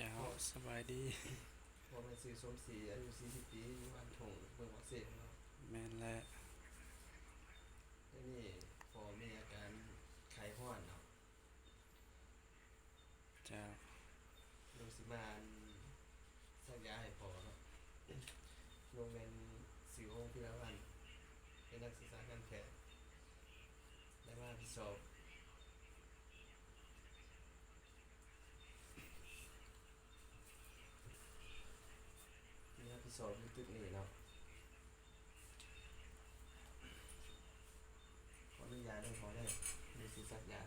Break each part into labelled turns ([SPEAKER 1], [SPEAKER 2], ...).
[SPEAKER 1] จ้า
[SPEAKER 2] พอ
[SPEAKER 1] สบายดี
[SPEAKER 2] พอมันซื้อสมศรีอายุ40 ปีอยู่บ้านทงเมืองวัดเสกของเรา
[SPEAKER 1] แม่นและ
[SPEAKER 2] แล้วนี่พอมีอาการไข้ห้อนเนาะ
[SPEAKER 1] จ้า
[SPEAKER 2] โดยสิมาสัญญาให้พอเนาะโรงเรียนศิวพิรวันเป็นนักศึกษาการแพทย์ได้มาทดสอบที่มาทดสอบที่ตึกนี้เนาะขออนุญาตได้พอได้มีสิสัญญา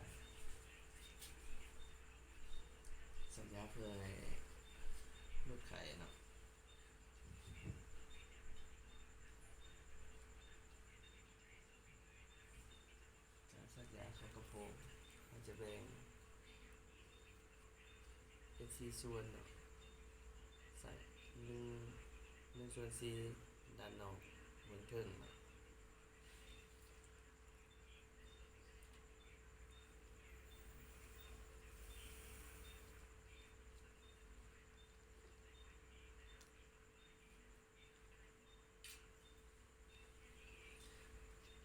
[SPEAKER 2] เพื่อให้ลดไข้เนาะการสัญญาเขากระโปรงมันจะแบ่งเป็น4 ส่วนเนาะใส่1/4ด้านนอกบนเทิงเนาะ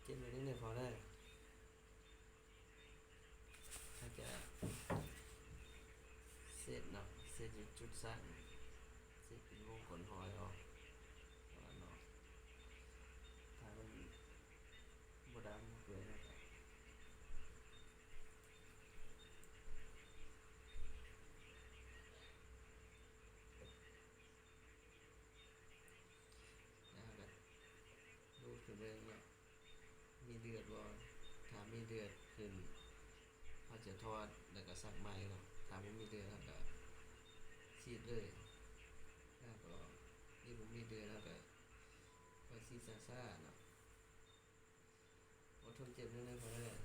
[SPEAKER 2] เก็บไว้นิดหนึ่งพอได้ถ้าจะเสร็จเนาะเสร็จจุดสั้นเสร็จเป็นวงกลหอยออกแล้วเนาะถ้ามันบดำเกินนะครับนะครับดูขึ้นเรื่องเนาะมีเดือดบ่ถ้ามีเดือดขึ้นเขาจะทอดแล้วก็ซักไหมเนาะถ้าไม่มีเดือดแล้วก็ฉีดเลยแล้วก็นี่ผมมีเดือดแล้วก็ฉีดซ่าๆเนาะอดทนเจ็บนิดนึงพอได้แล้ว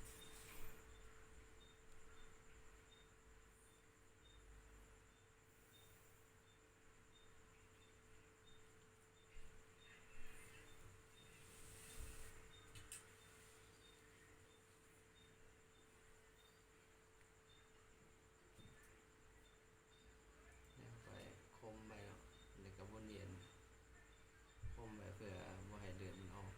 [SPEAKER 2] ไปคมไปเนาะแล้วก็วนเวียนคมไปเพื่อบ่ให้เลือดมันออก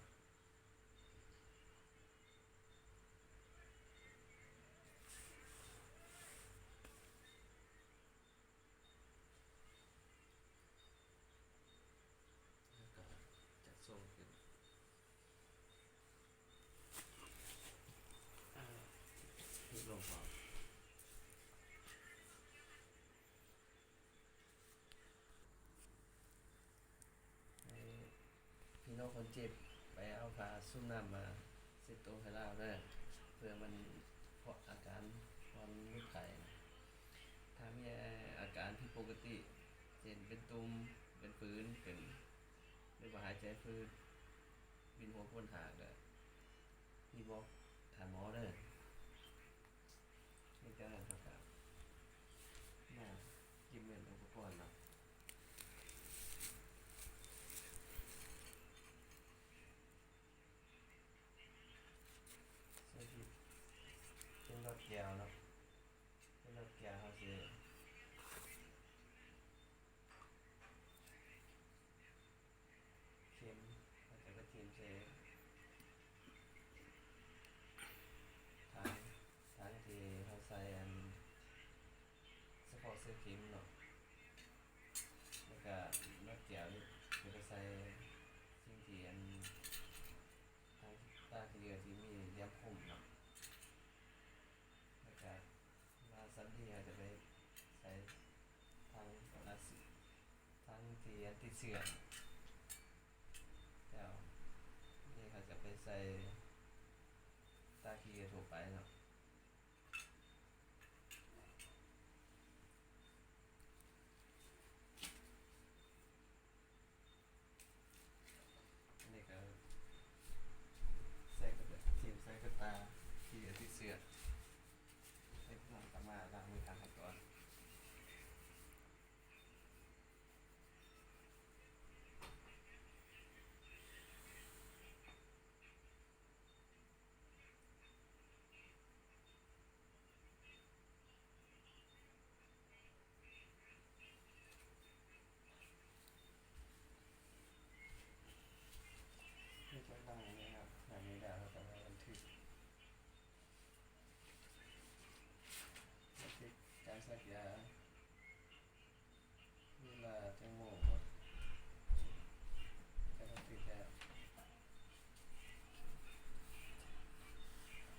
[SPEAKER 2] แล้วก็จะส่งขึ้นพลิกลงพอให้พี่น้องคนเจ็บไปเอาผ้าซุ่มน้ำมาเช็ดตัวให้เราเด้อเพื่อมันเพราะอาการความลุกไข้นะถ้ามีอาการผิดปกติเช่นเป็นตุ่มเป็นฟื้นเป็นหรือว่าหายใจฝืดวินหัวพ่นหางเด้อพี่บอกถามหมอเด้อนี่ก็นะครับมากินเหมือนอุปกรณ์เนาะใช่ที่เป็นรถแก้วเนาะเป็นรถแก้วเขาสิเข็มเขาจะไปเข็มใส่ทางที่เขาใส่อันเฉพาะเสื้อเข็มเนาะแล้วก็รถแก้วนี่จะไปใส่สิ่งที่อันทางตาที่เหลือที่มีเลียมคมเนาะแล้วก็มาสันที่อาจจะไปใส่ทางราศีทางที่อันติดเสื่อมแล้วนี่เขาจะไปใส่ตาคีทั่วไปเนาะอันนี้ก็ใส่กระดาษทีมใส่กระตาที่ติดเสื่อมให้พลังกลับมาล้างมือทางก่อน